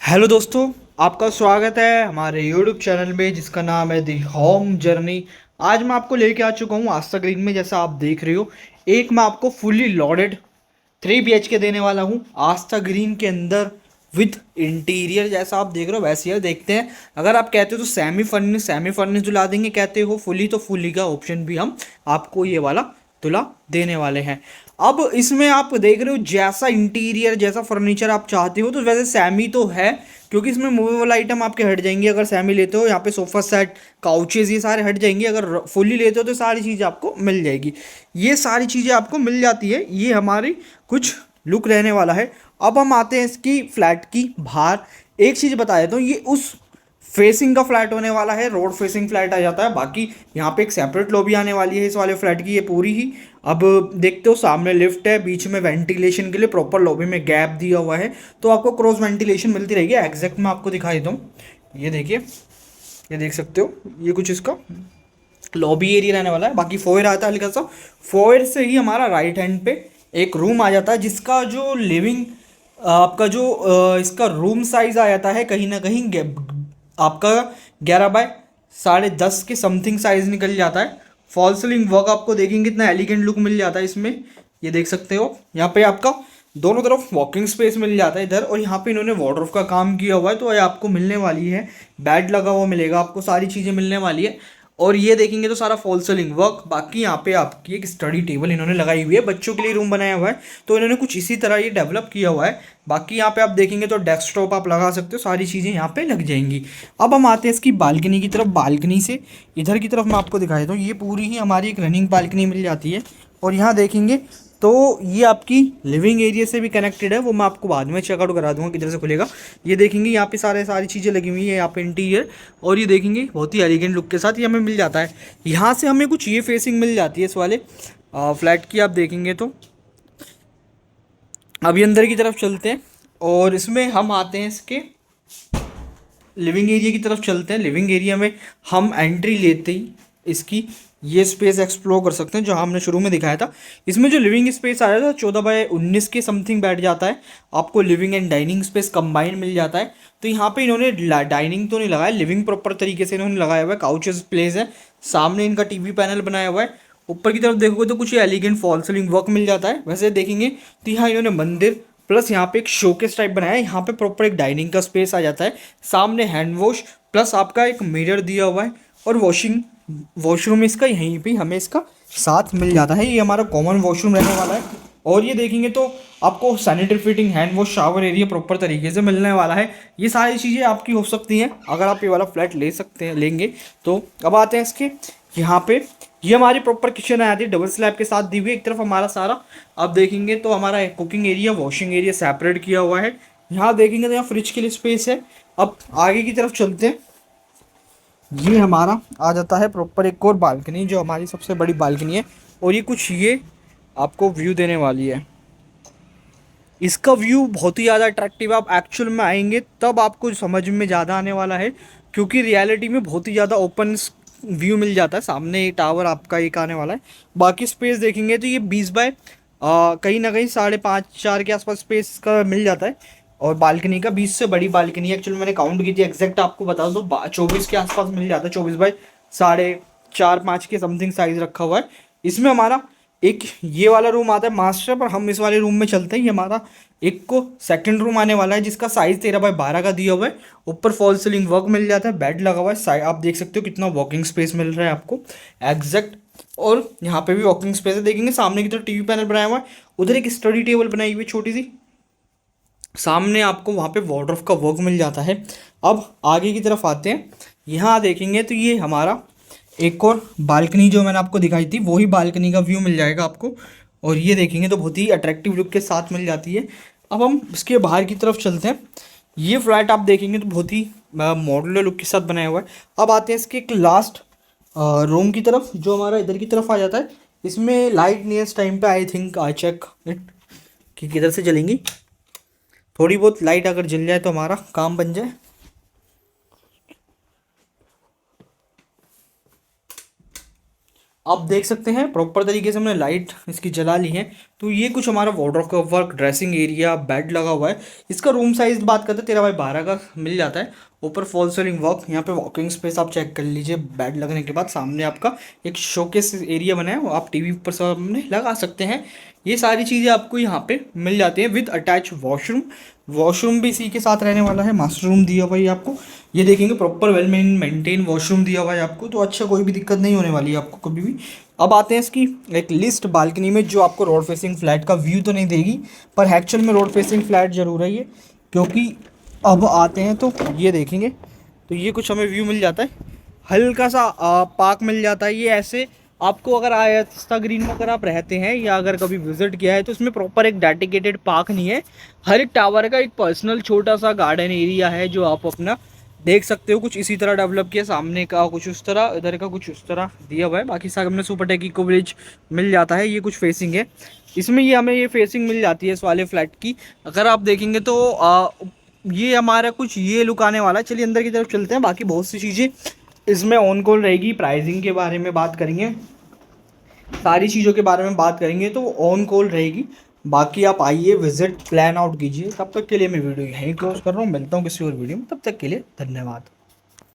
Hello दोस्तों, आपका स्वागत है हमारे यूट्यूब चैनल में जिसका नाम है दी होम जर्नी। आज मैं आपको लेके आ चुका हूँ आस्था ग्रीन में। जैसा आप देख रहे हो, एक मैं आपको फुली लॉडेड 3 BHK देने वाला हूँ आस्था ग्रीन के अंदर विद इंटीरियर। जैसा आप देख रहे हो वैसे ही देखते हैं। अगर आप कहते हो तो सेमी फर्निश दिला देंगे, कहते हो फुली तो फुली का ऑप्शन भी हम आपको ये वाला तुला देने वाले हैं। अब इसमें आप देख रहे हो जैसा इंटीरियर जैसा फर्नीचर आप चाहते हो तो वैसे सेमी तो है, क्योंकि इसमें मूवेबल आइटम आपके हट जाएंगे। अगर सेमी लेते हो यहाँ पे सोफा सेट, काउचेज ये सारे हट जाएंगे। अगर फुल्ली लेते हो तो सारी चीज़ें आपको मिल जाएगी। ये सारी चीज़ें आपको मिल जाती है। ये हमारी कुछ लुक रहने वाला है। अब हम आते हैं इसकी फ्लैट की बाहर। एक चीज़ बता देता हूँ, ये उस फेसिंग का फ्लैट होने वाला है, रोड फेसिंग फ्लैट आ जाता है। बाकी यहाँ पे एक सेपरेट लॉबी आने वाली है इस वाले फ्लैट की, ये पूरी ही। अब देखते हो सामने लिफ्ट है, बीच में वेंटिलेशन के लिए प्रॉपर लॉबी में गैप दिया हुआ है, तो आपको क्रॉस वेंटिलेशन मिलती रहेगी। एग्जैक्ट मैं आपको दिखा देता हूँ, ये देखिए, ये देख सकते हो, ये कुछ इसका लॉबी एरिया रहने वाला है। बाकी फोयर आता है हल्का सा। फोयर से ही हमारा राइट हैंड पे एक रूम आ जाता है, जिसका जो लिविंग आपका जो इसका रूम साइज आ जाता है कहीं ना कहीं आपका 11 बाय 10.5 के समथिंग साइज निकल जाता है। फॉल सीलिंग वर्क आपको देखेंगे इतना एलिगेंट लुक मिल जाता है इसमें। ये देख सकते हो, यहाँ पे आपका दोनों तरफ वॉकिंग स्पेस मिल जाता है इधर, और यहाँ पे इन्होंने वार्डरोब का काम किया हुआ है, तो ये आपको मिलने वाली है। बेड लगा हुआ मिलेगा आपको, सारी चीज़ें मिलने वाली है। और ये देखेंगे तो सारा फॉल सीलिंग वर्क। बाकी यहाँ पे आपकी एक स्टडी टेबल इन्होंने लगाई हुई है, बच्चों के लिए रूम बनाया हुआ है, तो इन्होंने कुछ इसी तरह ये डेवलप किया हुआ है। बाकी यहाँ पे आप देखेंगे तो डेस्कटॉप आप लगा सकते हो, सारी चीज़ें यहाँ पे लग जाएंगी। अब हम आते हैं इसकी बालकनी की तरफ। बालकनी से इधर की तरफ मैं आपको दिखा देता हूँ, ये पूरी ही हमारी एक रनिंग बालकनी मिल जाती है। और यहाँ देखेंगे तो ये आपकी लिविंग एरिया से भी कनेक्टेड है, वो मैं आपको बाद में चेकआउट करा दूंगा किधर से खुलेगा। ये देखेंगे यहाँ पे सारी चीज़ें लगी हुई है यहाँ पे इंटीरियर, और ये देखेंगे बहुत ही एलिगेंट लुक के साथ ये हमें मिल जाता है। यहाँ से हमें कुछ ये फेसिंग मिल जाती है इस वाले फ्लैट की। आप देखेंगे तो अभी अंदर की तरफ चलते हैं, और इसमें हम आते हैं इसके लिविंग एरिया की तरफ चलते हैं। लिविंग एरिया में हम एंट्री लेते ही इसकी ये स्पेस एक्सप्लोर कर सकते हैं जो हमने शुरू में दिखाया था। इसमें जो लिविंग स्पेस आया था 14 बाय 19 के समथिंग बैठ जाता है। आपको living and dining space combine मिल जाता है। तो यहाँ पे इन्होंने डाइनिंग तो नहीं लगाया, लिविंग प्रॉपर तरीके से इन्होंने लगाया हुआ है। काउचेस प्लेस है, सामने इनका टीवी पैनल बनाया हुआ है। ऊपर की तरफ देखोगे तो कुछ एलिगेंट फॉल सीलिंग वर्क मिल जाता है। वैसे देखेंगे तो यहाँ इन्होंने मंदिर प्लस यहाँ पे एक शोकेस टाइप बनाया है। यहाँ पे प्रॉपर एक डाइनिंग का स्पेस आ जाता है। सामने हैंड वॉश प्लस आपका एक मिरर दिया हुआ है, और वॉशरूम इसका यहीं पे हमें इसका साथ मिल जाता है। ये हमारा कॉमन वॉशरूम रहने वाला है। और ये देखेंगे तो आपको sanitary fitting, hand wash, shower area proper तरीके से मिलने वाला है। ये सारी चीज़ें आपकी हो सकती हैं अगर आप ये वाला फ्लैट लेंगे तो। अब आते हैं इसके यहाँ पे, ये हमारी प्रॉपर किचन आ जाती है, डबल स्लैब के साथ दी हुई है। एक तरफ हमारा सारा आप देखेंगे तो हमारा cooking area, washing area separate किया हुआ है। यहाँ देखेंगे तो यहाँ फ्रिज के लिए स्पेस है। अब आगे की तरफ चलते हैं, ये हमारा आ जाता है प्रॉपर एक और बालकनी जो हमारी सबसे बड़ी बालकनी है, और ये कुछ ये आपको व्यू देने वाली है। इसका व्यू बहुत ही ज़्यादा अट्रैक्टिव है। आप एक्चुअल में आएंगे तब आपको समझ में ज़्यादा आने वाला है, क्योंकि रियलिटी में बहुत ही ज़्यादा ओपन व्यू मिल जाता है। सामने टावर आपका एक आने वाला है। बाकी स्पेस देखेंगे तो ये 20 बाय कहीं ना कहीं 5.5 4 के आसपास स्पेस का मिल जाता है। और बालकनी का 20 से बड़ी बालकनी है, एक्चुअली मैंने काउंट की थी, एग्जैक्ट आपको बता दो 24 के आसपास मिल जाता है। 24 बाय 4.5 के समथिंग साइज रखा हुआ है। इसमें हमारा एक ये वाला रूम आता है मास्टर, पर हम इस वाले रूम में चलते हैं। ये हमारा एक को सेकंड रूम आने वाला है, जिसका साइज 13 बाय 12 का दिया हुआ है। ऊपर फॉल सीलिंग वर्क मिल जाता है, बेड लगा हुआ है। आप देख सकते हो कितना वॉकिंग स्पेस मिल रहा है आपको एग्जैक्ट। और यहाँ पे भी वॉकिंग स्पेस है, देखेंगे सामने की तरफ टीवी पैनल बनाया हुआ है। उधर एक स्टडी टेबल बनाई हुई है छोटी सी। सामने आपको वहाँ पे वार्डरोब का वर्क मिल जाता है। अब आगे की तरफ आते हैं, यहाँ देखेंगे तो ये हमारा एक और बालकनी जो मैंने आपको दिखाई थी वही बालकनी का व्यू मिल जाएगा आपको। और ये देखेंगे तो बहुत ही अट्रैक्टिव लुक के साथ मिल जाती है। अब हम इसके बाहर की तरफ चलते हैं। ये फ्लैट आप देखेंगे तो बहुत ही मॉडुलर लुक के साथ बनाया हुआ है। अब आते हैं इसके एक लास्ट रूम की तरफ जो हमारा इधर की तरफ आ जाता है। इसमें लाइट नियरेस्ट टाइम पे I think I check it कि किधर से जलेंगी। थोड़ी बहुत लाइट अगर जल जाए तो हमारा काम बन जाए। आप देख सकते हैं प्रॉपर तरीके से हमने लाइट इसकी जला ली है। तो ये कुछ हमारा वार्डरोब का वर्क, ड्रेसिंग एरिया, बेड लगा हुआ है। इसका रूम साइज बात करते हैं 13x12 का मिल जाता है। ऊपर फॉल सीलिंग वर्क, यहाँ पे वॉकिंग स्पेस आप चेक कर लीजिए। बेड लगने के बाद सामने आपका एक शोकेस एरिया बना है, वो आप टीवी ऊपर सामने लगा सकते हैं। ये सारी चीज़ें आपको यहाँ पे मिल जाती हैं विद अटैच वॉशरूम। वॉशरूम भी इसी के साथ रहने वाला है। मास्टर रूम दिया हुआ है आपको, ये देखेंगे प्रॉपर वेल मेंटेन वॉशरूम दिया हुआ है आपको। तो अच्छा, कोई भी दिक्कत नहीं होने वाली है आपको कभी भी। अब आते हैं इसकी एक लिस्ट बालकनी में, जो आपको रोड फेसिंग फ्लैट का व्यू तो नहीं देगी, पर एक्चुअल में रोड फेसिंग फ्लैट जरूर है ये। क्योंकि अब आते हैं तो ये देखेंगे, तो ये कुछ हमें व्यू मिल जाता है। हल्का सा पार्क मिल जाता है। ये ऐसे आपको अगर आयस्ता ग्रीन में अगर आप रहते हैं या अगर कभी विजिट किया है, तो इसमें प्रॉपर एक डेडिकेटेड पार्क नहीं है। हर एक टावर का एक पर्सनल छोटा सा गार्डन एरिया है, जो आप अपना देख सकते हो। कुछ इसी तरह डेवलप किया, सामने का कुछ उस तरह, इधर का कुछ उस तरह दिया हुआ है। बाकी सामने सुपरटेक इको विलेज मिल जाता है। ये कुछ फेसिंग है इसमें, ये हमें ये फेसिंग मिल जाती है इस वाले फ्लैट की। अगर आप देखेंगे तो ये हमारा कुछ ये लुक आने वाला है। चलिए अंदर की तरफ चलते हैं। बाकी बहुत सी चीज़ें इसमें ऑन कॉल रहेगी। प्राइसिंग के बारे में बात करेंगे, सारी चीज़ों के बारे में बात करेंगे, तो ऑन कॉल रहेगी। बाकी आप आइए, विजिट प्लान आउट कीजिए। तब तक के लिए मैं वीडियो यहीं क्लोज कर रहा हूँ। मिलता हूँ किसी और वीडियो में, तब तक के लिए धन्यवाद।